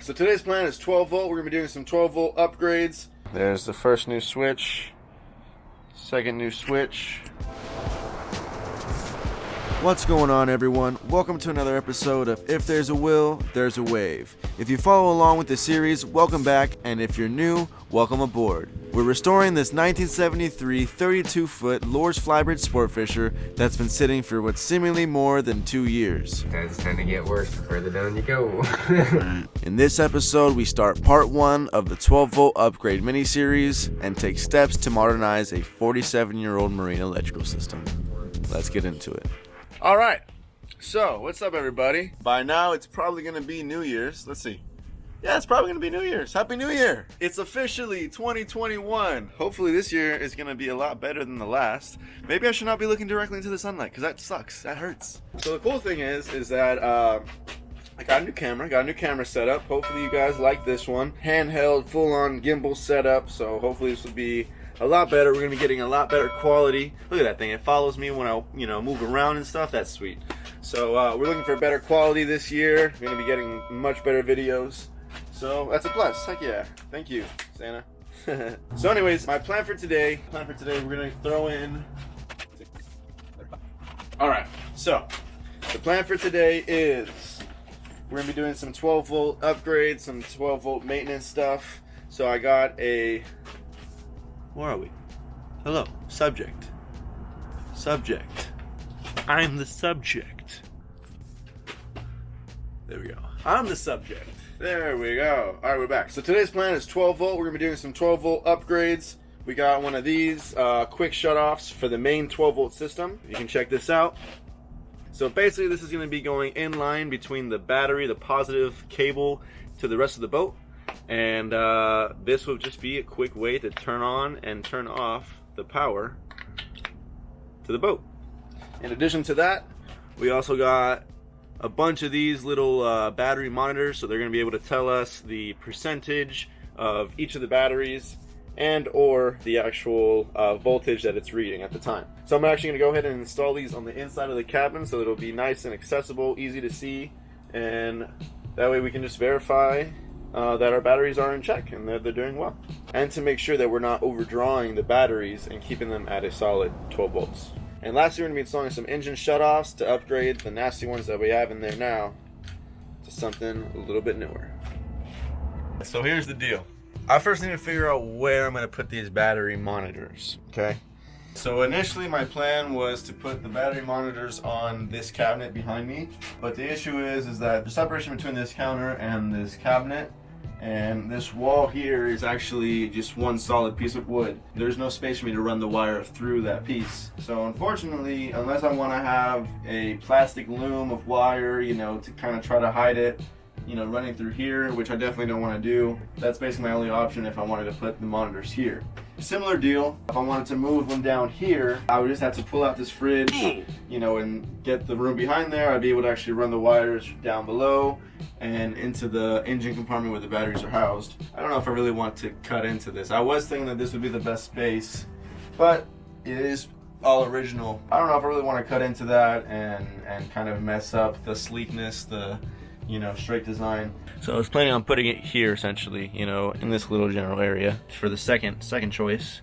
So today's plan is 12 volt. We're going to be doing some 12 volt upgrades. There's the first new switch, second new switch. What's going on, everyone? Welcome to another episode of If There's a Will, There's a Wave. If you follow along with the series, welcome back, and if you're new, welcome aboard. We're restoring this 1973 32-foot Lohr's Flybridge Sport Fisher that's been sitting for what's seemingly more than 2 years. It's tend to get worse the further down you go. In this episode, we start part 1 of the 12-volt upgrade mini-series and take steps to modernize a 47-year-old marine electrical system. Let's get into it. All right, so what's up, everybody? By now, it's probably going to be New Year's. Let's see. Yeah, it's probably going to be New Year's. Happy New Year. It's officially 2021. Hopefully this year is going to be a lot better than the last. Maybe I should not be looking directly into the sunlight because that sucks. That hurts. So the cool thing is that I got a new camera set up. Hopefully you guys like this one. Handheld, full-on gimbal setup. So hopefully this will be a lot better. We're going to be getting a lot better quality. Look at that thing. It follows me when I, move around and stuff. That's sweet. So we're looking for better quality this year. We're going to be getting much better videos. So that's a plus. Heck yeah. Thank you, Santa. So anyways, my plan for today, we're going to throw in... Alright, so the plan for today is we're going to be doing some 12 volt upgrades, some 12 volt maintenance stuff. So I got a... Where are we? Hello, subject. I'm the subject. There we go. I'm the subject. There we go. All right, we're back. So today's plan is 12 volt. We're going to be doing some 12 volt upgrades. We got one of these quick shutoffs for the main 12 volt system. You can check this out. So basically this is going to be going in line between the battery, the positive cable, to the rest of the boat. And this will just be a quick way to turn on and turn off the power to the boat. In addition to that, we also got a bunch of these little battery monitors, so they're going to be able to tell us the percentage of each of the batteries and or the actual voltage that it's reading at the time. So I'm actually going to go ahead and install these on the inside of the cabin so it'll be nice and accessible, easy to see, and that way we can just verify that our batteries are in check and that they're doing well. And to make sure that we're not overdrawing the batteries and keeping them at a solid 12 volts. And lastly, we're going to be installing some engine shutoffs to upgrade the nasty ones that we have in there now to something a little bit newer. So here's the deal. I first need to figure out where I'm going to put these battery monitors, okay? So initially my plan was to put the battery monitors on this cabinet behind me, but the issue is that the separation between this counter and this cabinet and this wall here is actually just one solid piece of wood. There's no space for me to run the wire through that piece. So unfortunately, unless I want to have a plastic loom of wire, to kind of try to hide it, running through here, which I definitely don't want to do, that's basically my only option if I wanted to put the monitors here. Similar deal, if I wanted to move them down here, I would just have to pull out this fridge, and get the room behind there. I'd be able to actually run the wires down below and into the engine compartment where the batteries are housed. I don't know if I really want to cut into this. I was thinking that this would be the best space, but it is all original. I don't know if I really want to cut into that and kind of mess up the sleekness, the straight design. So I was planning on putting it here essentially, in this little general area for the second choice.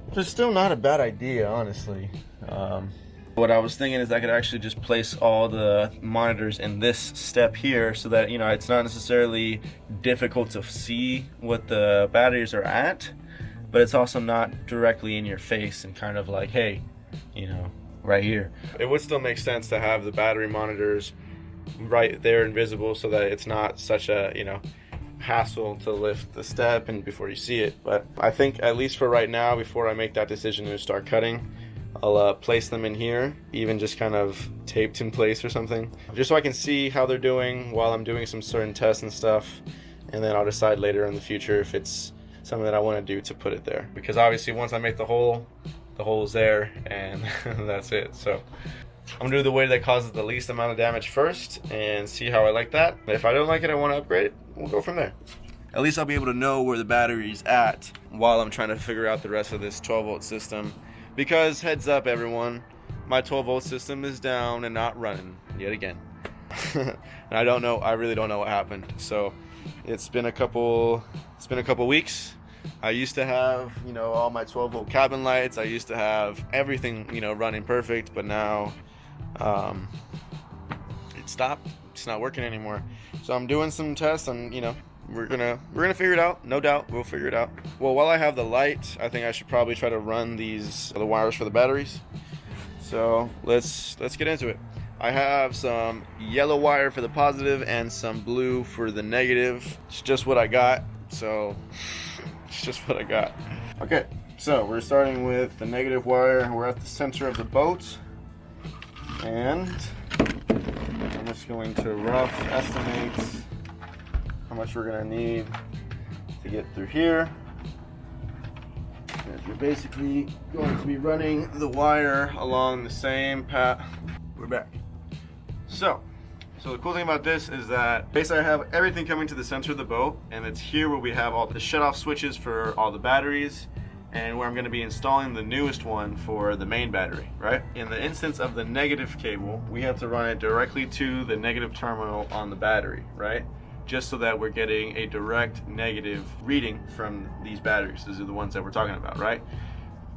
Which is still not a bad idea, honestly. What I was thinking is I could actually just place all the monitors in this step here so that, it's not necessarily difficult to see what the batteries are at, but it's also not directly in your face and kind of like, hey, right here. It would still make sense to have the battery monitors right there invisible so that it's not such a hassle to lift the step and before you see it. But I think at least for right now, before I make that decision to start cutting, I'll place them in here, even just kind of taped in place or something, just so I can see how they're doing while I'm doing some certain tests and stuff, and then I'll decide later in the future if it's something that I want to do to put it there, because obviously once I make the hole's there and that's it. So I'm gonna do the way that causes the least amount of damage first and see how I like that. If I don't like it, I want to upgrade it, we'll go from there. At least I'll be able to know where the battery's at while I'm trying to figure out the rest of this 12 volt system. Because heads up everyone, my 12 volt system is down and not running yet again. And I really don't know what happened. So It's been a couple weeks. I used to have, you know, all my 12 volt cabin lights. I used to have everything, you know, running perfect, but now it stopped. It's not working anymore. So I'm doing some tests, and you know, we're gonna figure it out. No doubt, we'll figure it out. Well, while I have the light, I think I should probably try to run the wires for the batteries. So let's get into it. I have some yellow wire for the positive and some blue for the negative. It's just what I got. So it's just what I got. Okay, so we're starting with the negative wire. We're at the center of the boat, and I'm just going to rough estimate how much we're gonna need to get through here. And you're basically going to be running the wire along the same path. We're back. So the cool thing about this is that basically I have everything coming to the center of the boat, and it's here where we have all the shut-off switches for all the batteries, and where I'm going to be installing the newest one for the main battery, right? In the instance of the negative cable, we have to run it directly to the negative terminal on the battery, right? Just so that we're getting a direct negative reading from these batteries. These are the ones that we're talking about, right?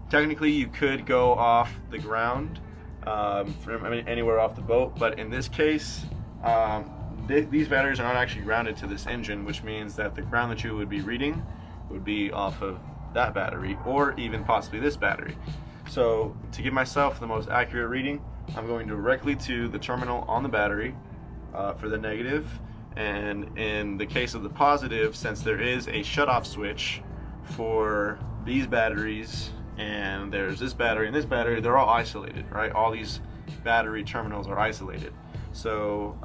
Technically, you could go off the ground from anywhere off the boat, but in this case, these batteries are not actually grounded to this engine, which means that the ground that you would be reading would be off of that battery, or even possibly this battery. So to give myself the most accurate reading, I'm going directly to the terminal on the battery for the negative, and in the case of the positive, since there is a shut-off switch for these batteries, and there's this battery and this battery, they're all isolated, right? All these battery terminals are isolated. So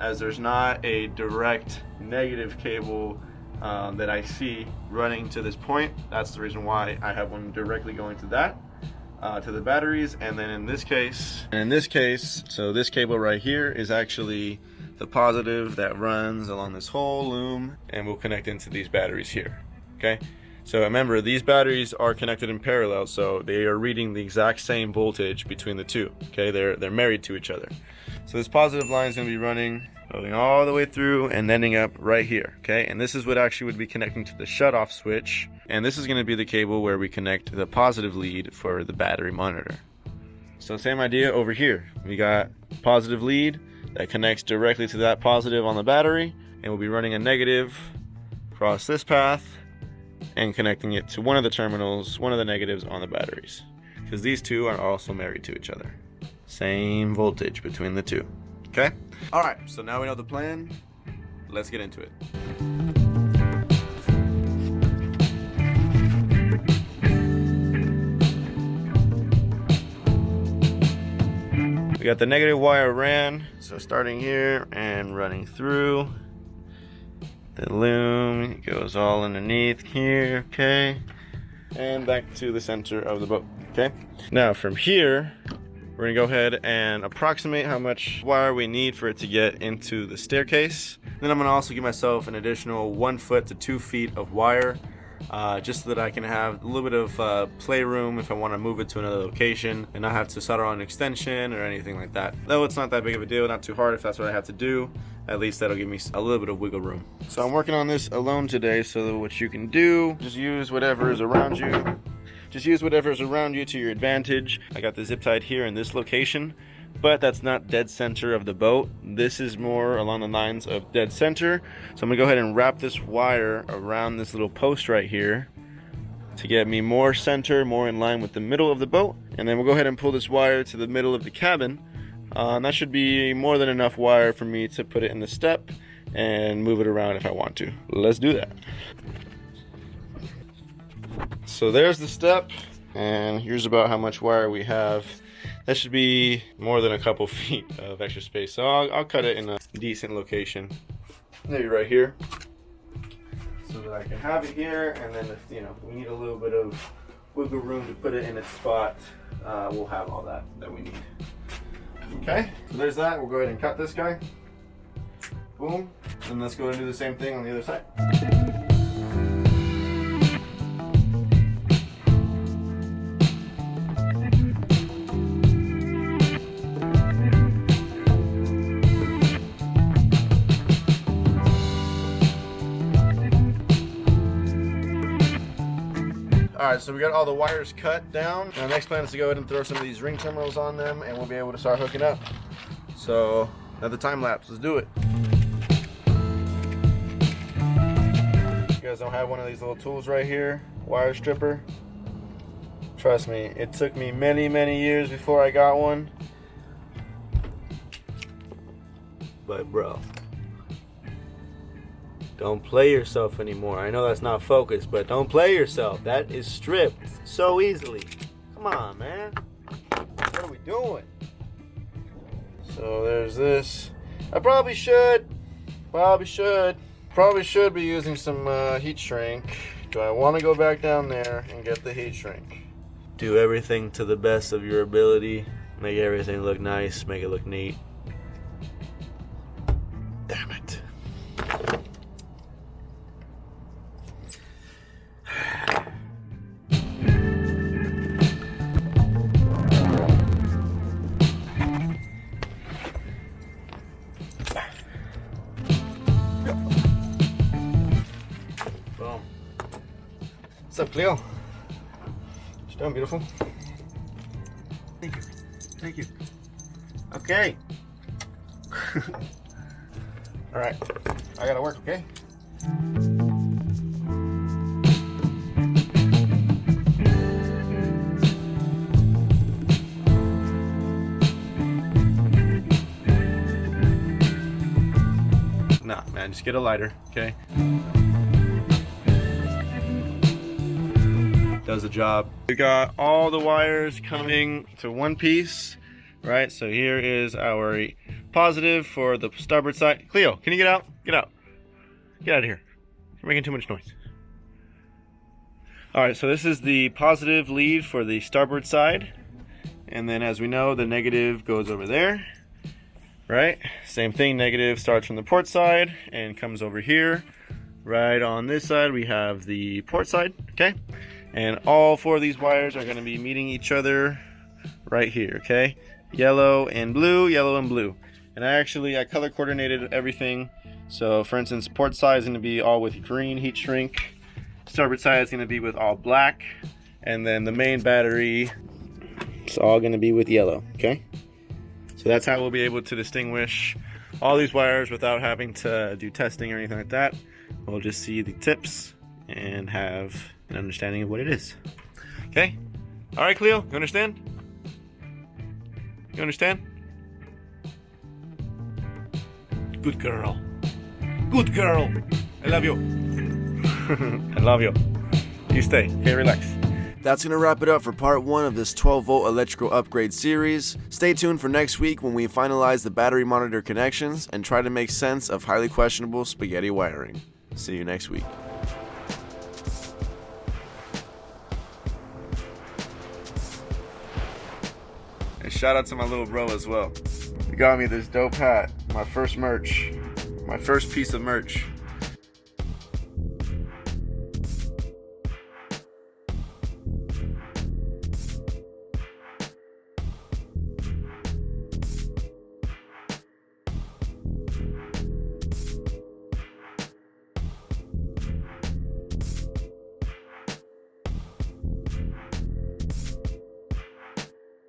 as there's not a direct negative cable that I see running to this point, that's the reason why I have one directly going to that, to the batteries. And then in this case, so this cable right here is actually the positive that runs along this whole loom and will connect into these batteries here, okay? So remember, these batteries are connected in parallel, so they are reading the exact same voltage between the two, okay? They're married to each other. So this positive line is going to be running all the way through and ending up right here, okay? And this is what actually would be connecting to the shut-off switch, and this is going to be the cable where we connect the positive lead for the battery monitor. So same idea over here. We got positive lead that connects directly to that positive on the battery, and we'll be running a negative across this path and connecting it to one of the terminals, one of the negatives on the batteries, because these two are also married to each other. Same voltage between the two, okay? All right, so now we know the plan. Let's get into it. We got the negative wire ran, so starting here and running through the loom, it goes all underneath here, okay? And back to the center of the boat, okay? Now from here, we're gonna go ahead and approximate how much wire we need for it to get into the staircase. Then I'm gonna also give myself an additional 1 foot to 2 feet of wire, just so that I can have a little bit of playroom if I want to move it to another location and not have to solder on an extension or anything like that. Though it's not that big of a deal, not too hard if that's what I have to do. At least that'll give me a little bit of wiggle room. So I'm working on this alone today, so what you can do, just use whatever is around you. Just use whatever is around you to your advantage. I got the zip tied here in this location, but that's not dead center of the boat. This is more along the lines of dead center. So I'm gonna go ahead and wrap this wire around this little post right here to get me more center, more in line with the middle of the boat. And then we'll go ahead and pull this wire to the middle of the cabin. And that should be more than enough wire for me to put it in the step and move it around if I want to. Let's do that. So there's the step, and here's about how much wire we have. That should be more than a couple feet of extra space. So I'll cut it in a decent location, maybe right here, so that I can have it here. And then if we need a little bit of wiggle room to put it in its spot, we'll have all that we need. Okay, so there's that. We'll go ahead and cut this guy. Boom. And let's go and do the same thing on the other side. Alright, so we got all the wires cut down. Now, the next plan is to go ahead and throw some of these ring terminals on them, and we'll be able to start hooking up. So, another time lapse. Let's do it. You guys don't have one of these little tools right here, wire stripper? Trust me, it took me many, many years before I got one. But bro, don't play yourself anymore. I know that's not focus, but don't play yourself. That is stripped so easily. Come on, man. What are we doing? So there's this. I probably should be using some heat shrink. Do I want to go back down there and get the heat shrink? Do everything to the best of your ability. Make everything look nice. Make it look neat. Damn it. Boom. What's up, Cleo? What's doing, beautiful? Thank you. Thank you. Okay. All right. I gotta work, okay? Nah, man, just get a lighter, okay? Does the job. We got all the wires coming to one piece, right? So here is our positive for the starboard side. Cleo, can you get out? Get out. Get out of here. You're making too much noise. All right, so this is the positive lead for the starboard side. And then as we know, the negative goes over there, right? Same thing, negative starts from the port side and comes over here. Right on this side, we have the port side, okay? And all four of these wires are gonna be meeting each other right here, okay? Yellow and blue, yellow and blue. And I color coordinated everything. So for instance, port side is gonna be all with green heat shrink. Starboard side is gonna be with all black. And then the main battery is all gonna be with yellow, okay? So that's how we'll be able to distinguish all these wires without having to do testing or anything like that. We'll just see the tips and have an understanding of what it is. Okay? All right, Cleo, you understand? You understand? Good girl. Good girl. I love you. I love you. You stay. Okay, relax. That's going to wrap it up for part 1 of this 12-volt electrical upgrade series. Stay tuned for next week when we finalize the battery monitor connections and try to make sense of highly questionable spaghetti wiring. See you next week. And shout out to my little bro as well. He got me this dope hat, my first merch, my first piece of merch.